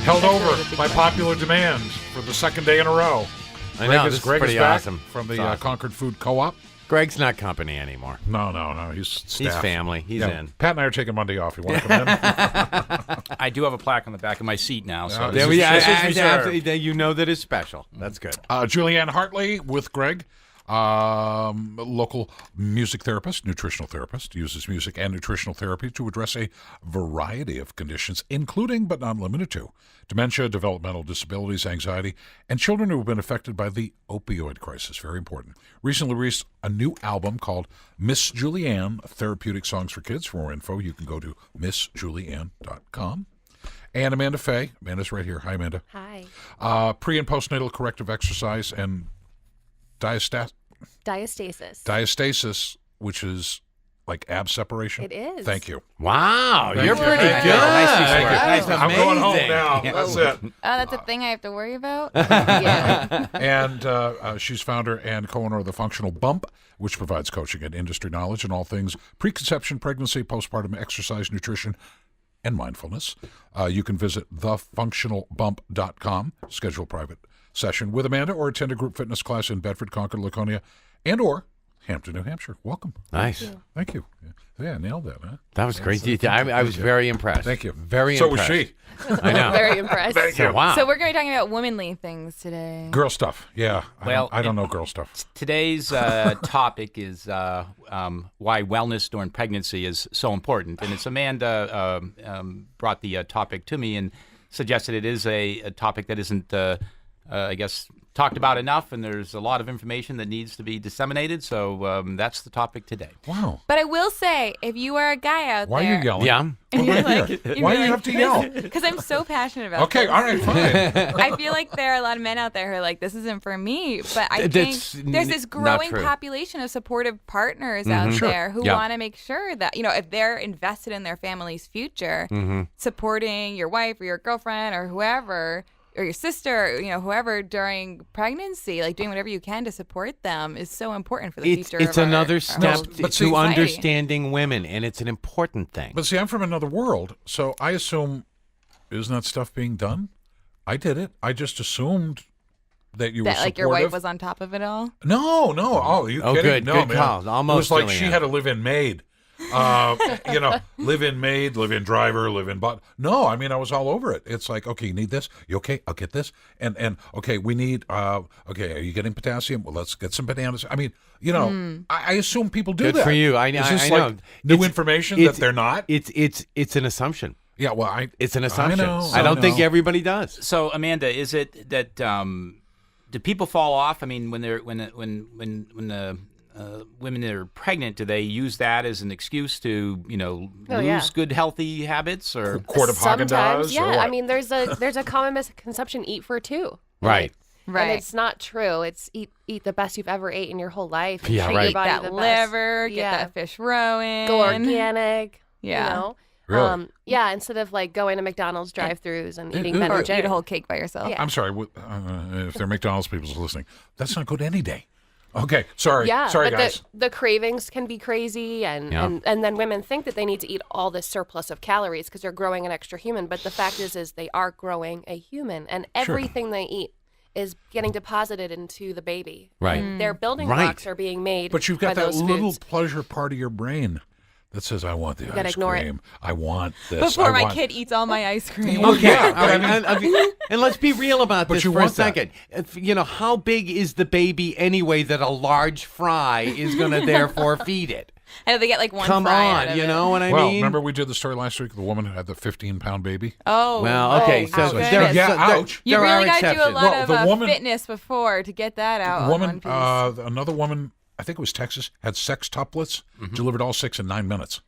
Held over by popular demand for the second day in a row. I know, Greg is pretty back awesome. from the Concord Food Co-op. Greg's not company anymore. No. He's staff. He's family. He's in. Pat and I are taking Monday off. You want to come in? I do have a plaque on the back of my seat now. So This is reserved. You know that it's special. That's good. Julieann Hartley with Greg. Local music therapist, nutritional therapist, uses music and nutritional therapy to address a variety of conditions, including but not limited to dementia, developmental disabilities, anxiety, and children who have been affected by the opioid crisis. Very important. Recently released a new album called Miss Julieann, Therapeutic Songs for Kids. For more info, you can go to MissJulieann.com. And Amanda Fay. Amanda's right here. Hi, Amanda. Hi. Pre- and postnatal corrective exercise and Diastasis. Diastasis, which is like ab separation. It is. Thank you. Wow, Thank you're you. pretty Thank good. you. That's I'm going home amazing. now. That's it. Oh, that's a thing I have to worry about? Yeah. And she's founder and co-owner of the Functional Bump, which provides coaching and industry knowledge in all things preconception, pregnancy, postpartum exercise, nutrition, and mindfulness. You can visit thefunctionalbump.com, schedule a private session with Amanda, or attend a group fitness class in Bedford, Concord, Laconia, and or Hampton, New Hampshire. Welcome. Nice. Thank you. Yeah, nailed that, huh? That was great. I was very impressed. Thank you. Very so impressed. was she. I know. Very impressed. Thank you. Wow. So we're going to be talking about womanly things today. Girl stuff. Yeah. I don't know girl stuff. Today's topic is why wellness during pregnancy is so important. And it's Amanda brought the topic to me and suggested it is a topic that isn't, I guess, talked about enough, and there's a lot of information that needs to be disseminated. So that's the topic today. Wow. But I will say, if you are a guy out Why there... are you yelling? Yeah. and you're like, Why do you have to yell? Because I'm so passionate about Okay, this. all right, fine. I feel like there are a lot of men out there who are like, this isn't for me. But I think That's there's this not growing true. population of supportive partners out Sure. there who Yeah. want to make sure that, if they're invested in their family's future, supporting your wife or your girlfriend or whoever, or your sister, whoever during pregnancy, like doing whatever you can to support them is so important for the future. It's of another our step whole but see- to society. understanding women, and it's an important thing. But see, I'm from another world, so I assume, isn't that stuff being done? I did it. I just assumed that you were That like supportive. your wife was on top of it all. No. Oh, are you Oh, kidding? good. No, Good man. call. Almost It was like she Juliann. had a live-in maid. Live-in maid, live-in driver, live-in but. No, I mean, I was all over it. It's like, okay, you need this? You okay? I'll get this. And okay, we need, okay, are you getting potassium? Well, let's get some bananas. I mean, I assume people do Good that. for you. I Is this know. like new It's- information that they're not? It's an assumption. Yeah, well, It's an assumption. I I don't think know. everybody does. So Amanda, is it that do people fall off? I mean, when the women that are pregnant, do they use that as an excuse to lose good healthy habits or Quart of Sometimes, Haagen-Dazs? yeah. Or what? I mean, there's a common misconception: eat for two. Right. Right. And it's not true. It's eat the best you've ever ate in your whole life. Yeah, Treat right. Your Eat body that the best. liver, get Yeah. that fish rowing. Go organic. Yeah. Really? Yeah, instead of like going to McDonald's drive-throughs and eating Or Ben Or and eat a Jerry's. whole cake by yourself. Yeah. I'm sorry, if they're McDonald's people listening, that's not good any day. Okay, sorry. Yeah, sorry, but guys. the cravings can be crazy, and then women think that they need to eat all this surplus of calories because they're growing an extra human. But the fact is they are growing a human, and everything they eat is getting deposited into the baby. Right. And their building Right. blocks are being made. But you've got by that those little foods. pleasure part of your brain that says, I want the gotta ice ignore it. cream. I want this. Before I my want... kid eats all my ice cream. Well, Okay, yeah, all right. but I mean- And let's be real about But this you for a want that. second. How big is the baby anyway that a large fry is going to therefore feed it? And they get like one Come fry out on, of you it. know what I Well, mean? remember we did the story last week, the woman who had the 15-pound baby? Oh. Well, okay, so ouch. there, Yeah, so there- ouch. You there really are got to do a exceptions. lot Well, of the woman- fitness before to get that out on woman, one piece. another woman, I think it was Texas, had sextuplets, Mm-hmm. delivered all 6 in 9 minutes.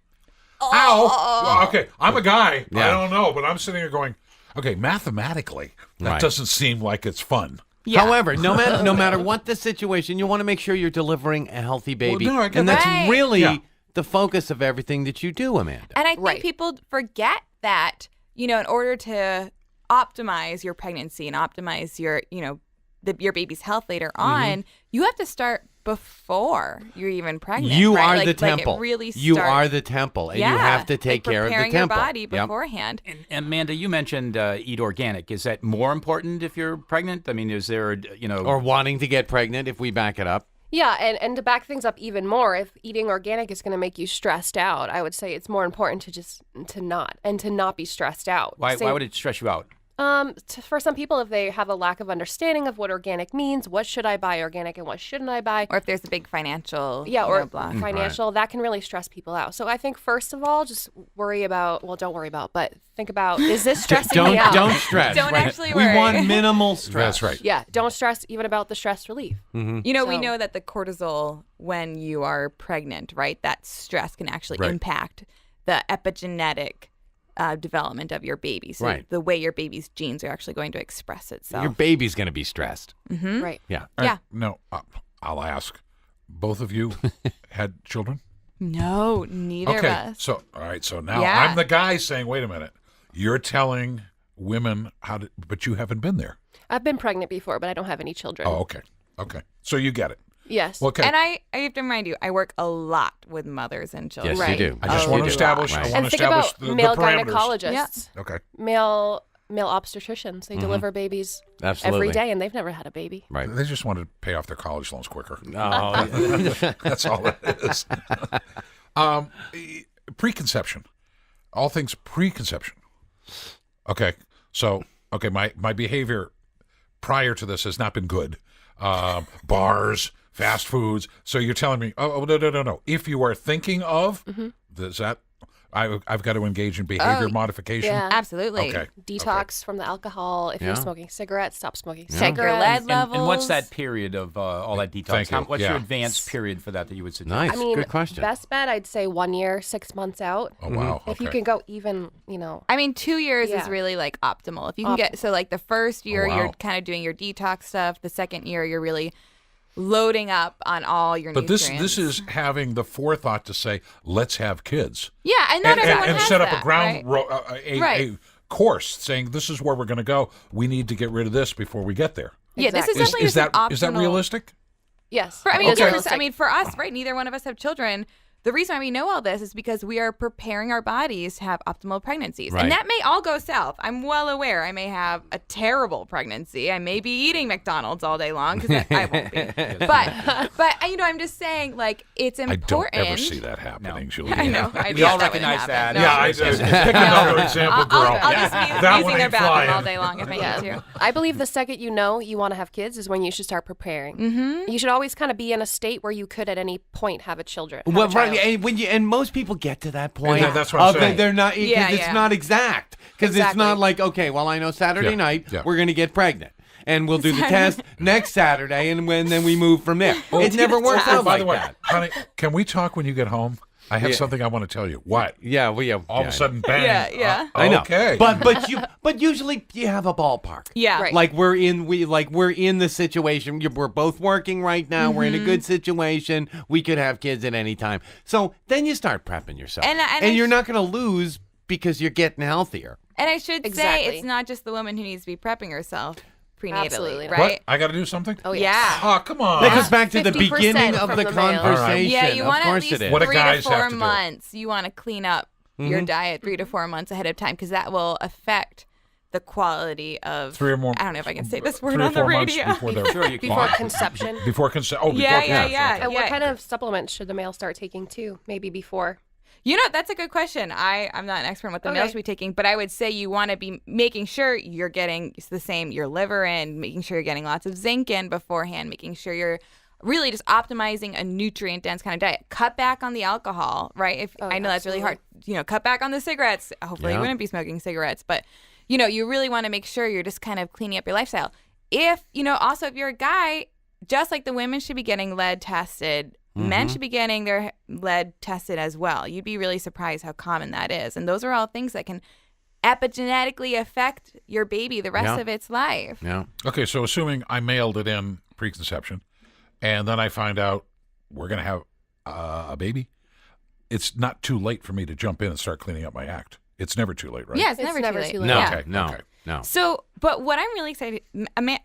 Oh. Ow! Well, okay, I'm a guy. Yeah. I don't know, but I'm sitting here going, okay, mathematically, that Right. doesn't seem like it's fun. Yeah. However, no matter what the situation, you want to make sure you're delivering a healthy baby. no, I get and that. that's Right. really Yeah. the focus of everything that you do, Amanda. And I think Right. people forget that, in order to optimize your pregnancy and optimize your, your baby's health later on, you have to start before you're even pregnant. You right? are the temple. It really you are the temple, and you have to take care of the temple. Preparing your body beforehand. And Amanda, you mentioned eat organic. Is that more important if you're pregnant? I mean, is there, or wanting to get pregnant if we back it up? Yeah, and to back things up even more, if eating organic is going to make you stressed out, I would say it's more important to not be stressed out. Why would it stress you out? For some people, if they have a lack of understanding of what organic means, what should I buy organic and what shouldn't I buy? Or if there's a big financial block. Financial, that can really stress people out. So I think first of all, just don't worry about, but think about, is this stressing me out? Don't stress. Don't actually worry. We want minimal stress. That's right. Yeah, don't stress even about the stress relief. We know that the cortisol when you are pregnant, right? That stress can actually impact the epigenetic development of your baby. So the way your baby's genes are actually going to express itself. Your baby's going to be stressed. Right. Yeah. No, I'll ask. Both of you had children? No, neither of us. So, all right. So now I'm the guy saying, wait a minute. You're telling women but you haven't been there. I've been pregnant before, but I don't have any children. Oh, okay. Okay. So you get it. Yes. Okay. And I have to remind you, I work a lot with mothers and children. Yes, you do. I just want to establish. I want And to think establish about the male parameters. gynecologists, Okay. male obstetricians. They deliver babies Absolutely. every day, and they've never had a baby. Right. They just want to pay off their college loans quicker. Oh, That's all it is. Preconception. All things preconception. Okay. So, my behavior prior to this has not been good. Bars, fast foods. So you're telling me, no. If you are thinking of, does that, I've got to engage in behavior modification? Yeah. Absolutely. Okay. Detox from the alcohol. If you're smoking cigarettes, stop smoking Your cigarettes. lead levels. And what's that period of all that detox? Thank you. What's Yeah. your advanced period for that you would suggest? nice. I mean, Good question. best bet, I'd say 1 year, 6 months out. Oh, wow. If you Okay. can go even, I mean, 2 years is Yeah. really like optimal. If you can get, so like the first year, Oh, wow. you're kind of doing your detox stuff. The second year, you're really loading up on all your But nutrients. this is having the forethought to say, let's have kids. Yeah, and not everyone and has set up that, a ground right? a course saying this is where we're going to go. We need to get rid of this before we get there. Yeah, this is Exactly. definitely Is just an that is that optimal- realistic? yes. I mean, It's realistic. I mean, for us, right? Neither one of us have children. The reason why we know all this is because we are preparing our bodies to have optimal pregnancies. Right. And that may all go south. I'm well aware I may have a terrible pregnancy. I may be eating McDonald's all day long because I won't be. But I'm just saying, like, it's I important. don't ever see that happening, Julie. I know. We all recognize that. No. Yeah, I pick another example, girl. I'll just be That using one their ain't bathroom flying. all day long if I need to. I believe the second you know you want to have kids is when you should start preparing. Mm-hmm. You should always kind of be in a state where you could at any point have a children. have Well, a child. right, and most people get to that point. Yeah, that's what I'm saying. They're not, because Yeah, it's yeah. not exact. Because it's Exactly. not like, okay, well, I know Saturday Yeah, night yeah. we're going to get pregnant. And we'll do the test next Saturday, and then we move from there. It never works out By like the way, that. honey, can we talk when you get home? I have something I want to tell you. What? Yeah, we have. All of a sudden, bang. Yeah. I know. Okay. But usually you have a ballpark. Yeah. Right. Like we're in the situation. We're both working right now. We're in a good situation. We could have kids at any time. So then you start prepping yourself, And you're not going to lose because you're getting healthier. And I should say Exactly. it's not just the woman who needs to be prepping herself prenatally, Absolutely. right? What? I got to do something? Oh, Yeah. Oh, come on. That goes back to the 50% beginning of from the the male. conversation. Yeah, you of want at course least it is. What do 3 guys to 4 have to do? months. You want to clean up your diet 3 to 4 months ahead of time because that will affect the quality of 3 or more. I don't know if I can say this word 3 or on the 4 months radio. before they're Sure, you can. Before conception. before consent. Oh, before Yeah, consent. And what kind of supplements should the male start taking too? Maybe before. You know, that's a good question. I'm not an expert on what the male Okay. should be taking, but I would say you want to be making sure you're getting the same, your liver in, making sure you're getting lots of zinc in beforehand, making sure you're really just optimizing a nutrient-dense kind of diet. Cut back on the alcohol, right? If I know that's really hard. Cut back on the cigarettes. Hopefully you wouldn't be smoking cigarettes, but, you really want to make sure you're just kind of cleaning up your lifestyle. If, also if you're a guy, just like the women should be getting lead tested, men should be getting their lead tested as well. You'd be really surprised how common that is. And those are all things that can epigenetically affect your baby the rest of its life. Yeah. Okay, so assuming I mailed it in preconception, and then I find out we're going to have a baby, it's not too late for me to jump in and start cleaning up my act. It's never too late, right? Yeah, it's It's never, never too late. too late. No, Yeah. no, Okay. no. So But what I'm really excited,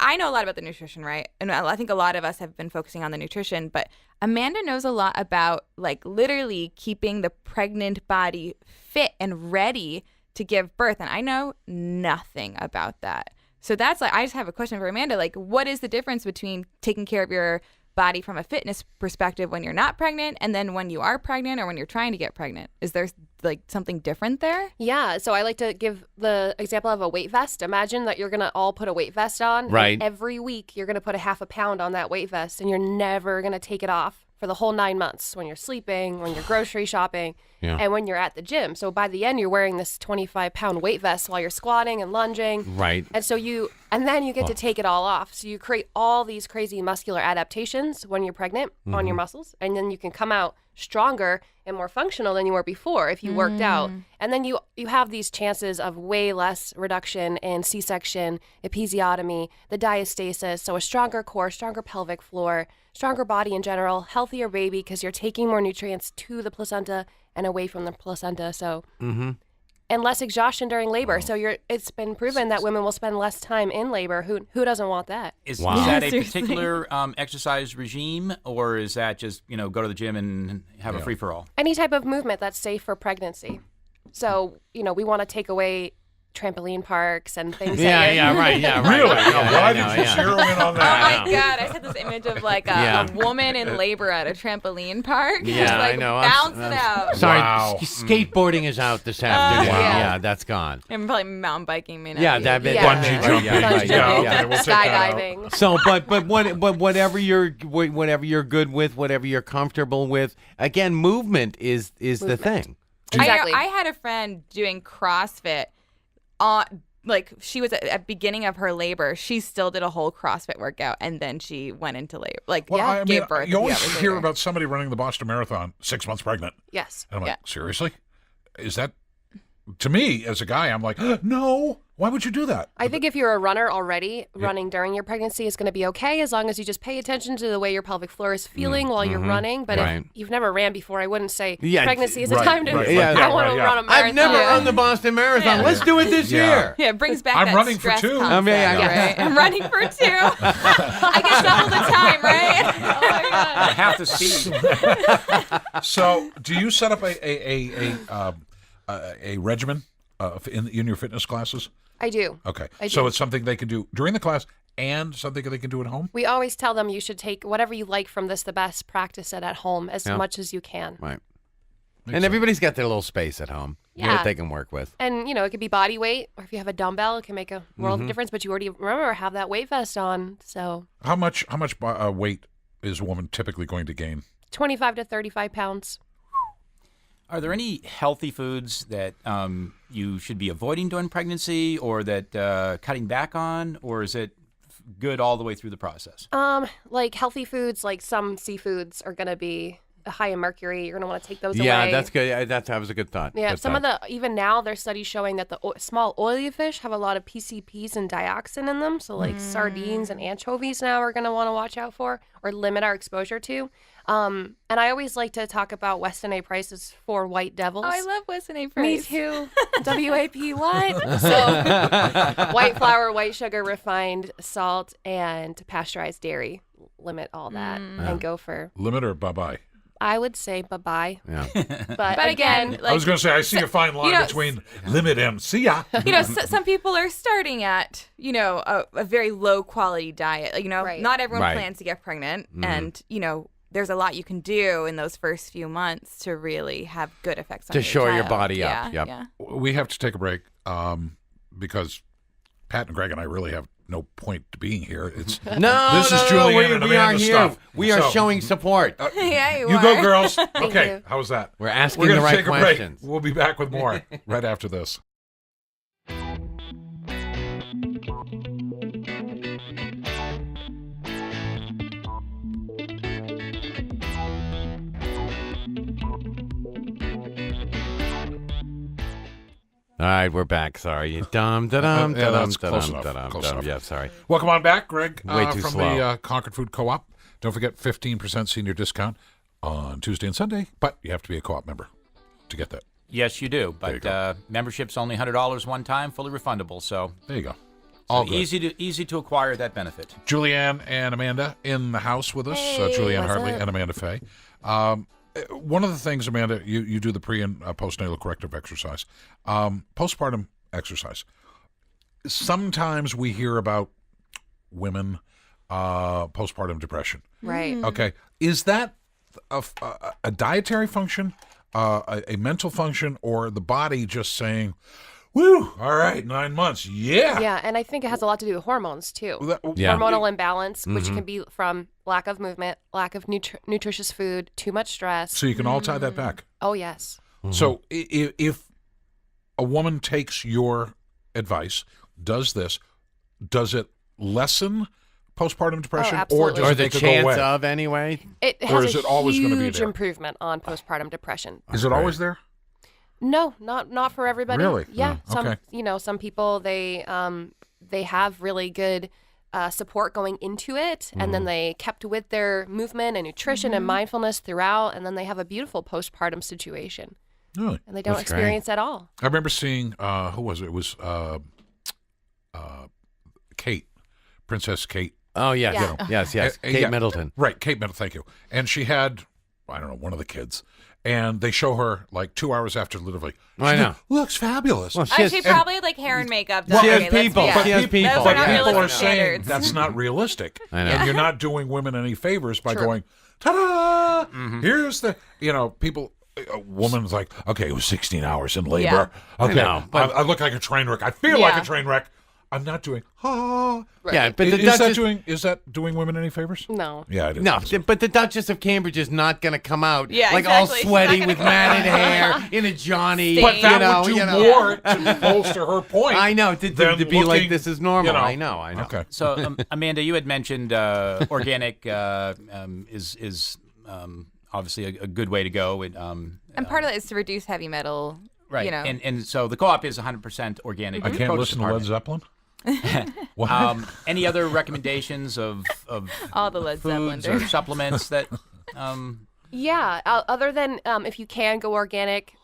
I know a lot about the nutrition, right? And I think a lot of us have been focusing on the nutrition, but Amanda knows a lot about like literally keeping the pregnant body fit and ready to give birth. And I know nothing about that. So that's like, I just have a question for Amanda. Like, what is the difference between taking care of your body from a fitness perspective when you're not pregnant and then when you are pregnant or when you're trying to get pregnant? Is there like something different there? Yeah, so I like to give the example of a weight vest. Imagine that you're going to all put a weight vest on. Right. And every week you're going to put a half a pound on that weight vest and you're never going to take it off for the whole 9 months when you're sleeping, when you're grocery shopping, and when you're at the gym. So by the end, you're wearing this 25-pound weight vest while you're squatting and lunging. Right. And so then you get to take it all off. So you create all these crazy muscular adaptations when you're pregnant on your muscles. And then you can come out stronger and more functional than you were before if you worked out. And then you have these chances of way less reduction in C-section, episiotomy, the diastasis. So a stronger core, stronger pelvic floor, stronger body in general, healthier baby because you're taking more nutrients to the placenta and away from the placenta. So and less exhaustion during labor. So it's been proven that women will spend less time in labor. Who doesn't want that? Is that a particular exercise regime, or is that just go to the gym and have a free for all? Any type of movement that's safe for pregnancy. So we want to take away trampoline parks and things. Right. Really? Why did you zero in on that? Oh my God! I had this image of like a woman in labor at a trampoline park. Yeah, just, like, I know. Bouncing out. Sorry, Wow. skateboarding is out this afternoon. yeah. Yeah, that's gone. And probably mountain biking may not Yeah, be. that bit. Bungee jumping. Bungee jumping, okay, we'll take that out. skydiving. So, but whatever you're good with, whatever you're comfortable with, again, movement is the thing. Exactly. I had a friend doing CrossFit. Like she was at beginning of her labor, she still did a whole CrossFit workout, and then she went into labor. Like, gave birth. You always hours hear later. about somebody running the Boston Marathon 6 months pregnant. Yes. And I'm like, seriously? Is that, to me, as a guy, I'm like, no. Why would you do that? I think if you're a runner already, running during your pregnancy is going to be okay as long as you just pay attention to the way your pelvic floor is feeling while you're running. But if you've never ran before, I wouldn't say pregnancy is a time to I want to run a marathon. I've never run the Boston Marathon. Yeah. Let's do it this year. Yeah, it brings back I'm that running for stress 2. concept, right? I'm running for 2. I get double the time, right? Oh my God. Half the speed. So, do you set up a regimen in your fitness classes? I do. Okay. I do. So it's something they can do during the class and something they can do at home? We always tell them you should take whatever you like from this the best, practice it at home as much as you can. Right. And everybody's got their little space at home that they can work with. And, it could be body weight, or if you have a dumbbell, it can make a world of difference. But you already, remember, have that weight vest on. So How much weight is a woman typically going to gain? 25 to 35 pounds. Are there any healthy foods that you should be avoiding during pregnancy, or that cutting back on, or is it good all the way through the process? Like healthy foods, like some seafoods are going to be high in mercury. You're going to want to take those away. Yeah, that's good. That was a good thought. Yeah, Good some thought. of even now there's studies showing that the small oily fish have a lot of PCPs and dioxin in them. So like sardines and anchovies now we're going to want to watch out for or limit our exposure to. And I always like to talk about Weston A. Price's 4 White Devils. Oh, I love Weston A. Me Price. too. WAP what? So white flour, white sugar, refined salt, and pasteurized dairy. Limit all that and go for, Limit or bye-bye? I would say bye-bye. Yeah. But again, I was going to say, I see a fine line between limit and see ya. Some people are starting at, a very low quality diet. Right. Not everyone Right. plans to get pregnant. And, there's a lot you can do in those first few months to really have good effects on To your shore your child. body up. Yeah, Yep. yeah. We have to take a break because Pat and Greg and I really have no point to being here. It's No, This is no, Julieann and we are Amanda here. stuff. We are So- showing support. Yeah, you go, girls. Okay, you. how was that? We're asking We're the going to right take a questions. break. We'll be back with more right after this. All right, we're back. Sorry. Dum da dum Yeah, da dum that's da close dum enough. da dum Close dum. enough. Yeah, sorry. Welcome on back, Greg, Way too from slow. the Concord Food Co-op. Don't forget 15% senior discount on Tuesday and Sunday, but you have to be a co-op member to get that. Yes, you do. There you But membership's only $100 one time, fully refundable. So There you go. All good. Easy to acquire that benefit. Julieann and Amanda in the house with us. Julieann what's Hartley up? and Amanda Fay. One of the things, Amanda, you do the pre and postnatal corrective exercise, postpartum exercise. Sometimes we hear about women postpartum depression. Right. Okay, is that a dietary function, a mental function, or the body just saying, "Woo, all right, 9 months, yeah." Yeah, and I think it has a lot to do with hormones too. Yeah. Hormonal imbalance, which can be from lack of movement, lack of nutritious food, too much stress. So you can all tie that back. Oh yes. So if a woman takes your advice, does it lessen postpartum depression, or absolutely. does Or it the make it go chance away? of, anyway. It Or has is a it always gonna be huge there? improvement on postpartum depression. Is it always there? No, not for everybody. Really? Yeah. Okay. Some people they have really good support going into it, and then they kept with their movement and nutrition and mindfulness throughout, and then they have a beautiful postpartum situation, Really? and they don't That's great. experience at all. I remember seeing who was it? It was Kate, Princess Kate. Oh, yes. Yeah. Yes. Kate yeah. Middleton. Right, Kate Middleton, thank you. And she had, I don't know, one of the kids. And they show her like 2 hours after delivery. I know. Looks fabulous. Well, She probably had like hair and makeup done. She has Okay, let's people. be honest. She has people. Those But are not people are realistic saying standards. that's not realistic. I know. And you're not doing women any favors by True. going, ta-da! Here's the, people, a woman's like, okay, it was 16 hours in labor. Okay, know, but- I look like a train wreck. I feel like a train wreck. I'm not doing, Yeah, but the is that Duchess... is that doing women any favors? No. Yeah, it is. No, but the Duchess of Cambridge is not going to come out Yeah, like exactly. all She's not sweaty gonna with come matted out. hair in a Johnny. But that would do you know. more to bolster her point. I know, to than be like, looking, this is normal. you I know. Okay. So, Amanda, you had mentioned organic is obviously a good way to go. And part of that is to reduce heavy metal. Right. You know. And so the co-op is 100% organic. I can't produce listen to Led department. Zeppelin. What? Any other recommendations of All the Led foods Zeppelin. or supplements that? Yeah, other than if you can go organic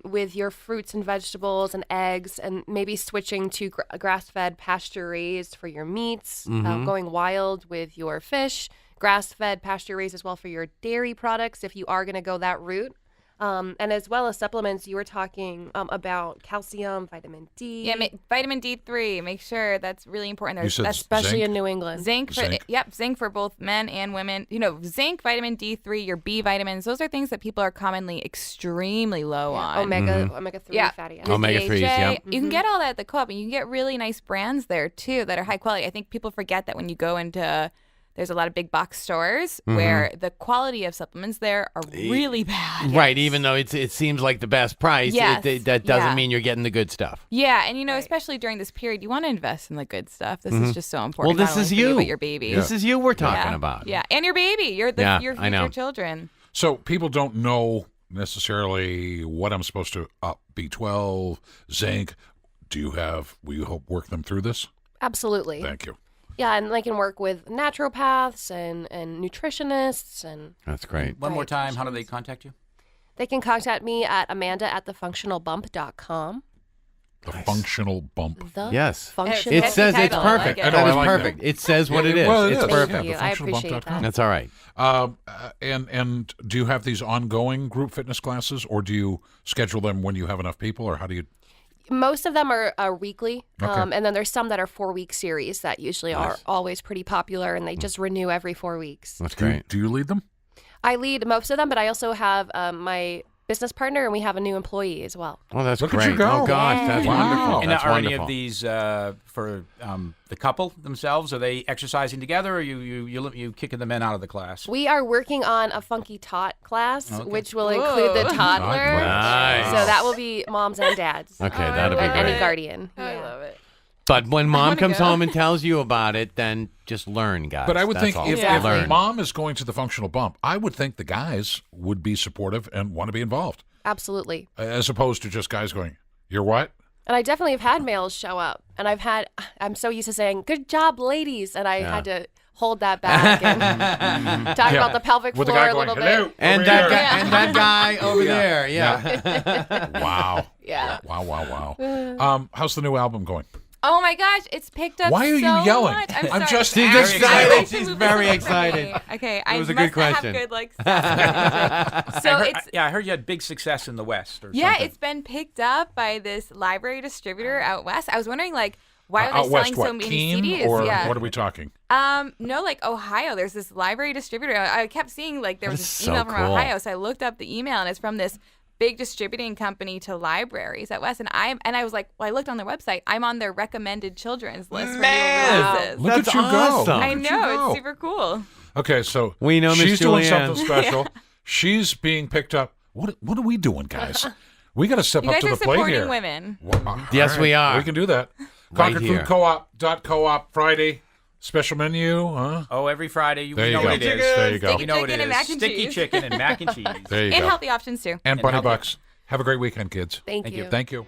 with your fruits and vegetables and eggs, and maybe switching to grass-fed, pasture-raised for your meats, going wild with your fish, grass-fed, pasture-raised as well for your dairy products if you are going to go that route. And as well as supplements, you were talking about calcium, vitamin D. Yeah, vitamin D3. Make sure that's really important. You said especially zinc? in New England. Zinc for Zinc. zinc for both men and women. Zinc, vitamin D3, your B vitamins. Those are things that people are commonly extremely low on. Omega 3 Yeah. fatty Your acids. Omega-3s, DHA. yeah. You can get all that at the Co-op, and you can get really nice brands there too that are high quality. I think people forget that when you go into there's a lot of big box stores where the quality of supplements there are really bad. Right, even though it seems like the best price, Yes. that doesn't Yeah. mean you're getting the good stuff. Yeah, and especially during this period, you want to invest in the good stuff. This is just so important. Well, not this only is for you, you. but your baby. This is you we're talking Yeah. about. Yeah, and your baby. Your I know. future children. So people don't know necessarily what I'm supposed to B12, zinc. Will you work them through this? Absolutely. Thank you. Yeah, and I can work with naturopaths and nutritionists, and That's great. One more time, how do they contact you? they can contact me at amanda@thefunctionalbump.com. The functional bump. The Yes. functional. It says it's title, I perfect. like it. That I is like perfect. that. It says what it is. Well, it It's is. perfect. Thank you. I appreciate thefunctionalbump.com. That's all right. And do you have these ongoing group fitness classes, or do you schedule them when you have enough people, or how do you? Most of them are weekly, Okay. and then there's some that are 4-week series that usually are always pretty popular, and they just renew every 4 weeks. That's great. Do you lead them? I lead most of them, but I also have my business partner, and we have a new employee as well. Oh, that's Look at great. you go. Oh, gosh, that's Wow. wonderful. And That's are wonderful. any of these for the couple themselves? Are they exercising together, or you kicking the men out of the class? We are working on a funky tot class, which will include the toddler. Nice. So that will be moms and dads. Okay, that'll be And any great. guardian. I love it. But when mom wanna comes go. home and tells you about it, then just learn, guys. But I would That's think all. if learn. mom is going to the functional bump, I would think the guys would be supportive and want to be involved, Absolutely. as opposed to just guys going, "You're what?" And I definitely have had males show up, and I'm so used to saying, "Good job, ladies," and I had to hold that back and talk about the pelvic With the floor guy a going, little "Hello," bit. And over that here. guy, and that guy over there, yeah. Wow. Yeah. Wow. How's the new album going? Oh my gosh, it's picked up. Why are you so yelling? much. I'm sorry. just- She's Actually, excited. I like to She's move very this away from excited. me. Okay, It was I a good must not question. have good like. stats. So it's I heard you had big success in the West. Or yeah, something. it's been picked up by this library distributor out west. I was wondering like why are they Out west, selling so what? many Keene, CDs? or Yeah. what are we talking? No, like Ohio. There's this library distributor. I kept seeing like there was That is this email so from cool. Ohio, so I looked up the email and it's from this big distributing company to libraries at West. And I was like, well, I looked on their website. I'm on their recommended children's list for new releases. Look That's at you awesome. go. I Look at you know go. it's super cool. Okay, so We know Miss she's doing Julieann. something special. She's being picked up. What are we doing, guys? We got to step You up guys to are the plate supporting here. women. Yes, All we are. We can do that. Right Concord here. Food Co-op Friday special menu. Huh? Oh, every Friday. There we you know go. what it is. There you go. Sticky We know what chicken it and is. mac and Sticky cheese. chicken and mac and cheese. There you And go. healthy options too. And Bunny healthy. Bucks. Have a great weekend, kids. Thank you. Thank you.